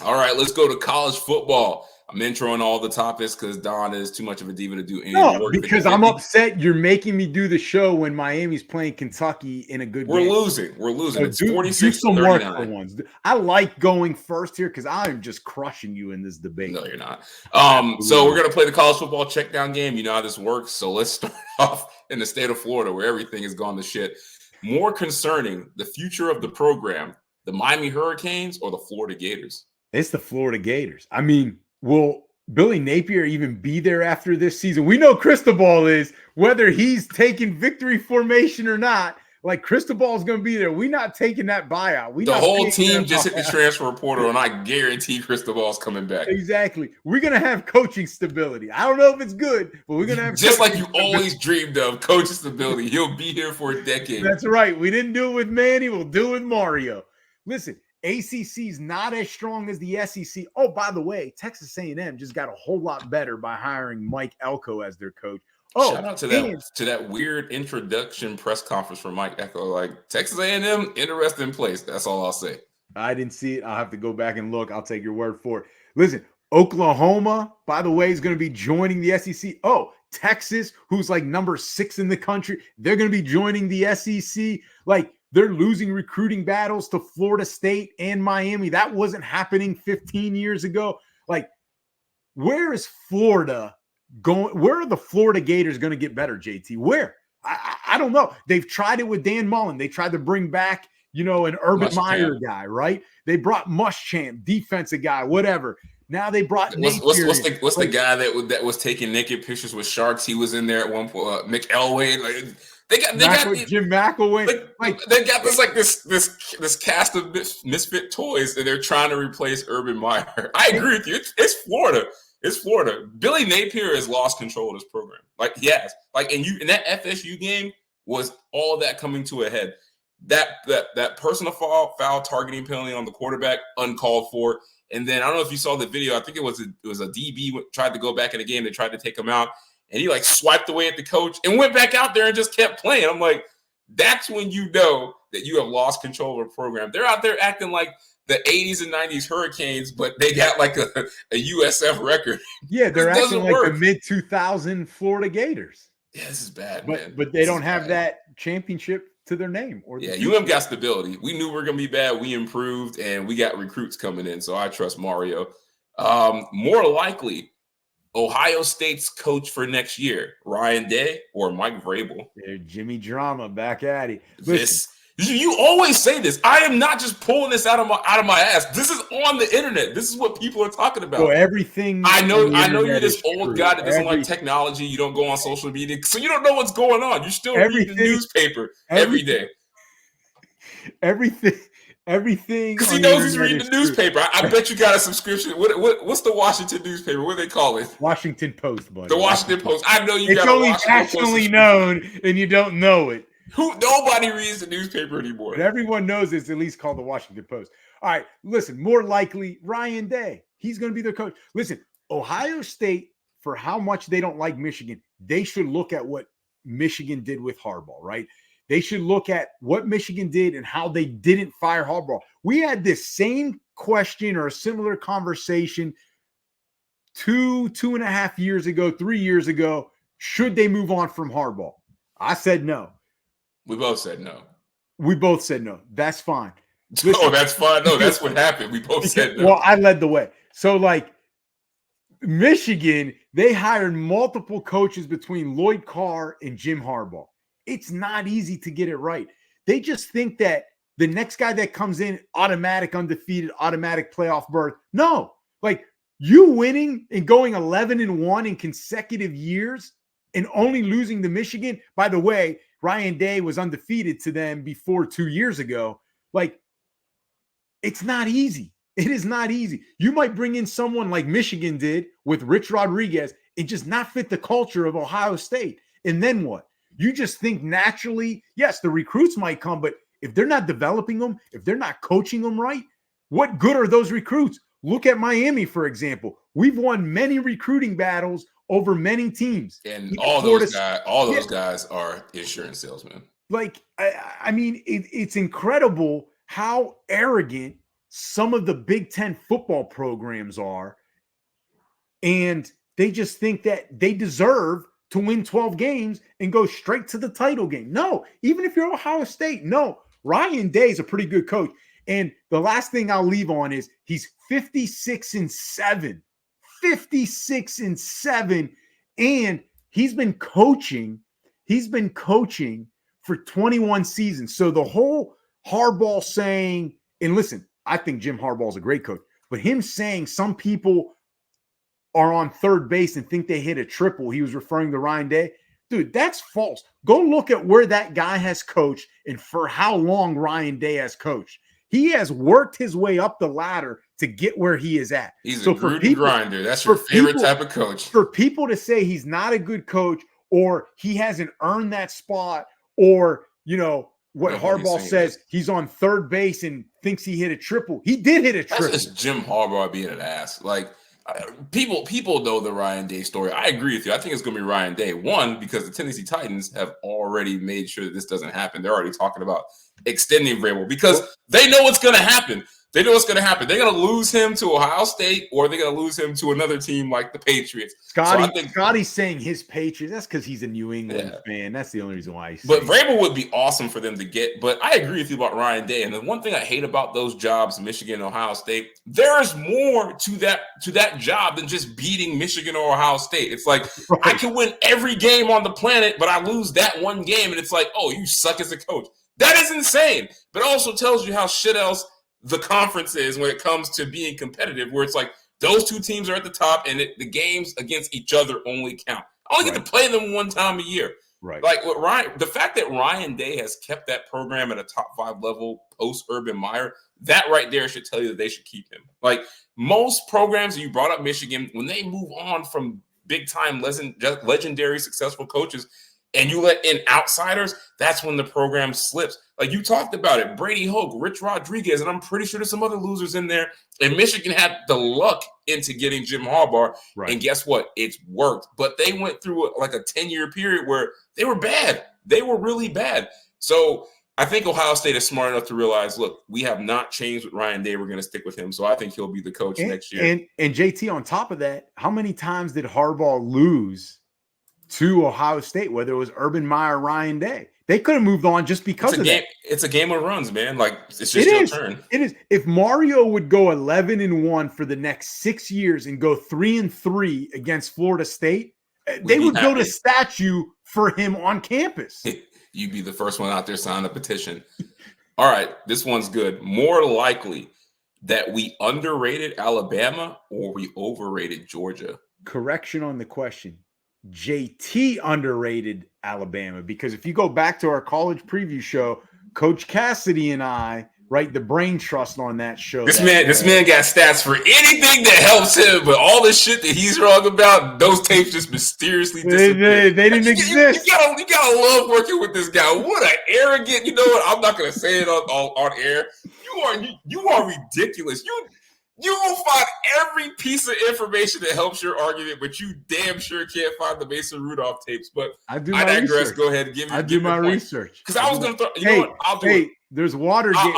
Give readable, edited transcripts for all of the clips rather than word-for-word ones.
All right, let's go to college football. I'm introing all the topics because Don is too much of a diva to do any of the No, work. because I'm upset you're making me do the show when Miami's playing Kentucky in a good We're game. losing. We're losing. So It's do 46 some to work 39. for once. I like going first here because I'm just crushing you in this debate. No, you're not. So we're going to play the college football check down game. You know how this works. So let's start off in the state of Florida where everything has gone to shit. More concerning, the future of the program, the Miami Hurricanes or the Florida Gators? It's the Florida Gators. I mean, will Billy Napier even be there after this season? We know Cristobal is, whether he's taking victory formation or not. Like, Cristobal is going to be there. We're not taking that buyout. The whole team just hit the transfer portal, and I guarantee Cristobal's coming back. Exactly. We're going to have coaching stability. I don't know if it's good, but we're going to have just like you always dreamed of, coaching stability. He'll be here for a decade. That's right. We didn't do it with Manny. We'll do it with Mario. Listen, ACC's not as strong as the SEC. Oh, by the way, Texas A&M just got a whole lot better by hiring Mike Elko as their coach. Oh, shout out to that weird introduction press conference for Mike Elko. Like, Texas A&M, interesting place. That's all I'll say. I didn't see it. I'll have to go back and look. I'll take your word for it. Listen, Oklahoma, by the way, is going to be joining the SEC. Oh, Texas, who's like number 6 in the country, they're going to be joining the SEC. Like, they're losing recruiting battles to Florida State and Miami. That wasn't happening 15 years ago. Like, where is Florida going? Where are the Florida Gators going to get better, JT? Where? I don't know. They've tried it with Dan Mullen. They tried to bring back, an Urban Meyer guy, right? They brought Muschamp, defensive guy, whatever. Now they brought what's the guy that was taking naked pictures with sharks? He was in there at one point. Mick Elway. Like, they got Jim McElwain. They got this cast of misfit toys that they're trying to replace Urban Meyer. I agree with you. It's Florida. It's Florida. Billy Napier has lost control of this program. Like, he has. Like, and that FSU game was all that coming to a head. That personal foul targeting penalty on the quarterback, uncalled for. And then I don't know if you saw the video. I think it was a DB tried to go back in the game. They tried to take him out, and he like swiped away at the coach and went back out there and just kept playing. I'm like, that's when you know that you have lost control of a program. They're out there acting like the 80s and 90s Hurricanes, but they got like a USF record. Yeah, they're acting like the mid-2000 Florida Gators. Yeah, this is bad, man. But they don't have that championship to their name. UM got stability. We knew we were going to be bad. We improved, and we got recruits coming in, so I trust Mario. More likely, Ohio State's coach for next year, Ryan Day or Mike Vrabel? Jimmy Drama back at it. You always say this. I am not just pulling this out of my ass. This is on the internet. This is what people are talking about. So everything. I know you're this old guy that doesn't like technology. You don't go on social media, so you don't know what's going on. You still read the newspaper every day. Everything. Because he knows he's reading the newspaper. I bet you got a subscription. What's the Washington newspaper? What do they call it? Washington Post, buddy. The Washington Post. I know you got a Washington Post. It's only nationally known, and you don't know it. Nobody reads the newspaper anymore. But everyone knows it's at least called the Washington Post. All right, listen, more likely, Ryan Day. He's going to be their coach. Listen, Ohio State, for how much they don't like Michigan, they should look at what Michigan did with Harbaugh, right? They should look at what Michigan did and how they didn't fire Harbaugh. We had this same question or a similar conversation 2.5 years ago, 3 years ago. Should they move on from Harbaugh? I said no. We both said no. We both said no. That's fine. Listen, oh, that's fine. No, that's what happened. We both said no. Well, I led the way. So, like, Michigan, they hired multiple coaches between Lloyd Carr and Jim Harbaugh. It's not easy to get it right. They just think that the next guy that comes in, automatic undefeated, automatic playoff berth. No. Like, you winning and going 11-1 in consecutive years and only losing to Michigan. By the way, Ryan Day was undefeated to them before 2 years ago. Like, it's not easy. It is not easy. You might bring in someone like Michigan did with Rich Rodriguez and just not fit the culture of Ohio State. And then what? You just think naturally, yes, the recruits might come, but if they're not developing them, if they're not coaching them right, what good are those recruits? Look at Miami, for example. We've won many recruiting battles over many teams. And all those guys are insurance salesmen. Like, I mean, it's incredible how arrogant some of the Big Ten football programs are, and they just think that they deserve to win 12 games and go straight to the title game. No, even if you're Ohio State, no. Ryan Day is a pretty good coach. And the last thing I'll leave on is he's 56-7. 56-7. And he's been coaching for 21 seasons. So the whole Harbaugh saying, and listen, I think Jim Harbaugh is a great coach, but him saying some people are on third base and think they hit a triple, he was referring to Ryan Day. Dude, that's false. Go look at where that guy has coached and for how long Ryan Day has coached. He has worked his way up the ladder to get where he is at. He's a Gruden grinder. That's your favorite type of coach. For people to say he's not a good coach or he hasn't earned that spot or, you know, what Harbaugh says, he's on third base and thinks he hit a triple. He did hit a triple. That's just Jim Harbaugh being an ass. Like, people know the Ryan Day story. I agree with you. I think it's going to be Ryan Day. One, because the Tennessee Titans have already made sure that this doesn't happen. They're already talking about extending Vrabel because they know what's going to happen. They know what's going to happen. They're going to lose him to Ohio State or they're going to lose him to another team like the Patriots. Scotty's saying his Patriots. That's because he's a New England fan. That's the only reason why. But Vrabel would be awesome for them to get. But I agree with you about Ryan Day. And the one thing I hate about those jobs, Michigan and Ohio State, there is more to that job than just beating Michigan or Ohio State. It's like I can win every game on the planet, but I lose that one game. And it's like, oh, you suck as a coach. That is insane. But it also tells you how shit else the conference is when it comes to being competitive, where it's like those two teams are at the top and the games against each other only count. I only get to play them one time a year. Right. Like the fact that Ryan Day has kept that program at a top 5 level post Urban Meyer, that right there should tell you that they should keep him. Like most programs, you brought up Michigan, when they move on from big time legendary successful coaches, and you let in outsiders, that's when the program slips. Like you talked about it, Brady Hoke, Rich Rodriguez, and I'm pretty sure there's some other losers in there. And Michigan had the luck into getting Jim Harbaugh. Right. And guess what? It's worked. But they went through like a 10-year period where they were bad. They were really bad. So I think Ohio State is smart enough to realize, look, we have not changed with Ryan Day. We're going to stick with him. So I think he'll be the coach next year. And JT, on top of that, how many times did Harbaugh lose to Ohio State, whether it was Urban Meyer, Ryan Day? They could have moved on just because of that. It's a game of runs, man. Like it's just your turn. It is. If Mario would go 11-1 for the next 6 years and go 3-3 against Florida State, they would build a statue for him on campus. You'd be the first one out there signing a petition. All right, this one's good. More likely that we underrated Alabama or we overrated Georgia? Correction on the question. JT underrated Alabama, because if you go back to our college preview show, Coach Cassidy and I, right, the brain trust on that show. This man got stats for anything that helps him, but all the shit that he's wrong about, those tapes just mysteriously disappeared. They didn't exist. You gotta love working with this guy. What an arrogant! You know what? I'm not gonna say it on air. You are ridiculous. You will find every piece of information that helps your argument, but you damn sure can't find the Mason Rudolph tapes. But I digress. Research. Go ahead and give me. I do my research because I was going to throw. You know what? I'll do it. There's Watergate.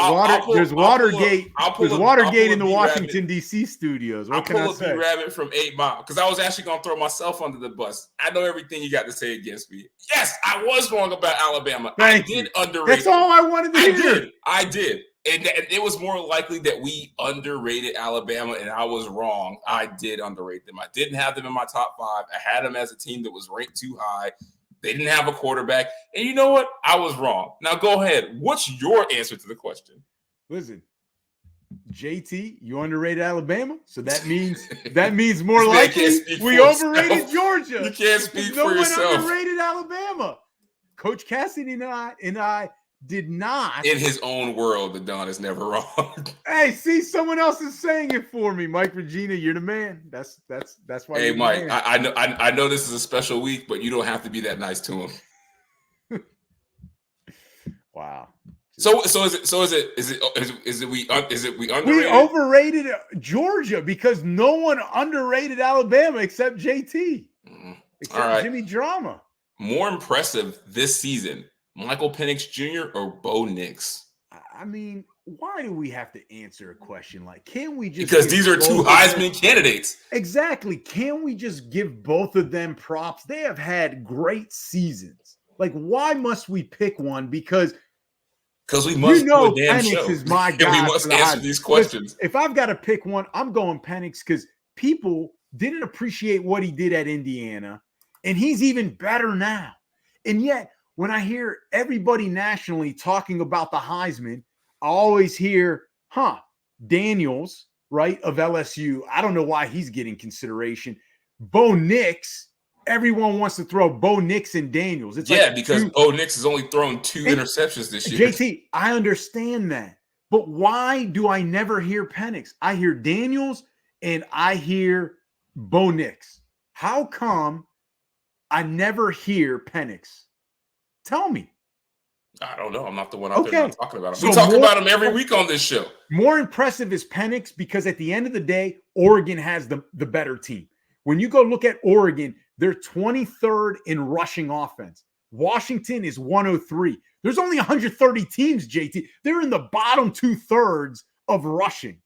There's Watergate in the Washington D.C. studios. I'll pull a B-Rabbit from 8 Mile because I was actually going to throw myself under the bus. I know everything you got to say against me. Yes, I was wrong about Alabama. I did underrate. That's all I wanted to hear. I did. And it was more likely that we underrated Alabama, and I was wrong. I did underrate them. I didn't have them in my top 5. I had them as a team that was ranked too high. They didn't have a quarterback. And you know what? I was wrong. Now go ahead. What's your answer to the question? Listen, JT, you underrated Alabama, so that means more likely we overrated Georgia. You can't speak for yourself. No one underrated Alabama. Coach Cassidy and I did not. In his own world, the Don is never wrong. Hey, see, someone else is saying it for me. Mike Regina, you're the man. That's why. Hey, Mike, I know this is a special week, but you don't have to be that nice to him. Wow. So is it we underrated? We overrated Georgia because no one underrated Alabama except JT. Except Jimmy Drama. More impressive this season, Michael Penix Jr. or Bo Nix? I mean, why do we have to answer a question like, can we just because these are two Heisman candidates? Exactly. Can we just give both of them props? They have had great seasons. Like, why must we pick one? Because we must do a damn Penix show. is my And guy. we must answer these questions. If I've got to pick one, I'm going Penix because people didn't appreciate what he did at Indiana, and he's even better now. And yet, when I hear everybody nationally talking about the Heisman, I always hear, Daniels, right, of LSU. I don't know why he's getting consideration. Bo Nix, everyone wants to throw Bo Nix and Daniels. It's because Bo Nix has only thrown 2 interceptions this year. JT, I understand that. But why do I never hear Penix? I hear Daniels and I hear Bo Nix. How come I never hear Penix? Tell me. I don't know. I'm not the one out there not talking about him. So we talk about him every week on this show. More impressive is Penix because at the end of the day, Oregon has the better team. When you go look at Oregon, they're 23rd in rushing offense. Washington is 103. There's only 130 teams, JT. They're in the bottom 2/3 of rushing.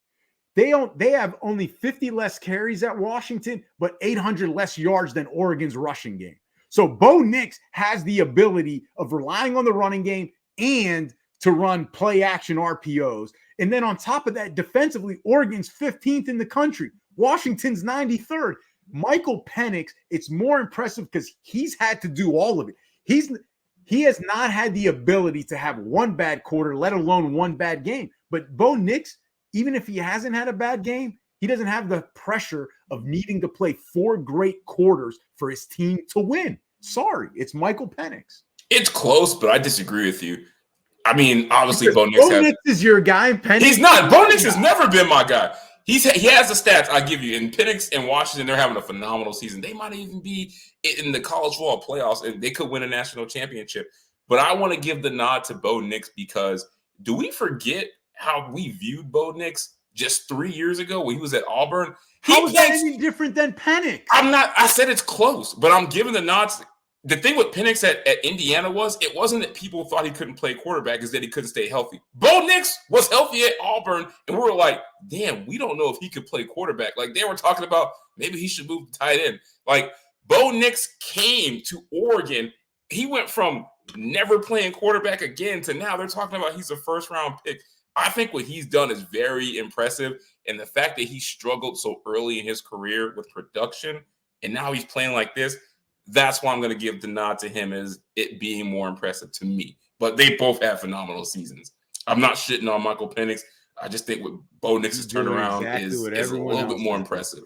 They have only 50 less carries at Washington, but 800 less yards than Oregon's rushing game. So Bo Nix has the ability of relying on the running game and to run play action RPOs. And then on top of that, defensively, Oregon's 15th in the country. Washington's 93rd. Michael Penix, it's more impressive because he's had to do all of it. He has not had the ability to have one bad quarter, let alone one bad game. But Bo Nix, even if he hasn't had a bad game, he doesn't have the pressure of needing to play 4 great quarters for his team to win. Sorry, it's Michael Penix. It's close, but I disagree with you. I mean, obviously, Bo Nix is your guy. Penix, he's not. Bo Nix has never been my guy. He has the stats I give you. And Penix and Washington, they're having a phenomenal season. They might even be in the college football playoffs, and they could win a national championship. But I want to give the nod to Bo Nix because do we forget how we viewed Bo Nix just 3 years ago when he was at Auburn? How is that any different than Penix? I said it's close, but I'm giving the nods. The thing with Penix at Indiana it wasn't that people thought he couldn't play quarterback, is that he couldn't stay healthy. Bo Nix was healthy at Auburn, and we were like, damn, we don't know if he could play quarterback. Like, they were talking about maybe he should move to tight end. Like, Bo Nix came to Oregon. He went from never playing quarterback again to now they're talking about he's a first-round pick. I think what he's done is very impressive, and the fact that he struggled so early in his career with production, and now he's playing like this, that's why I'm going to give the nod to him as it being more impressive to me. But they both have phenomenal seasons. I'm not shitting on Michael Penix. I just think with Bo Nix's turnaround is a little bit more impressive.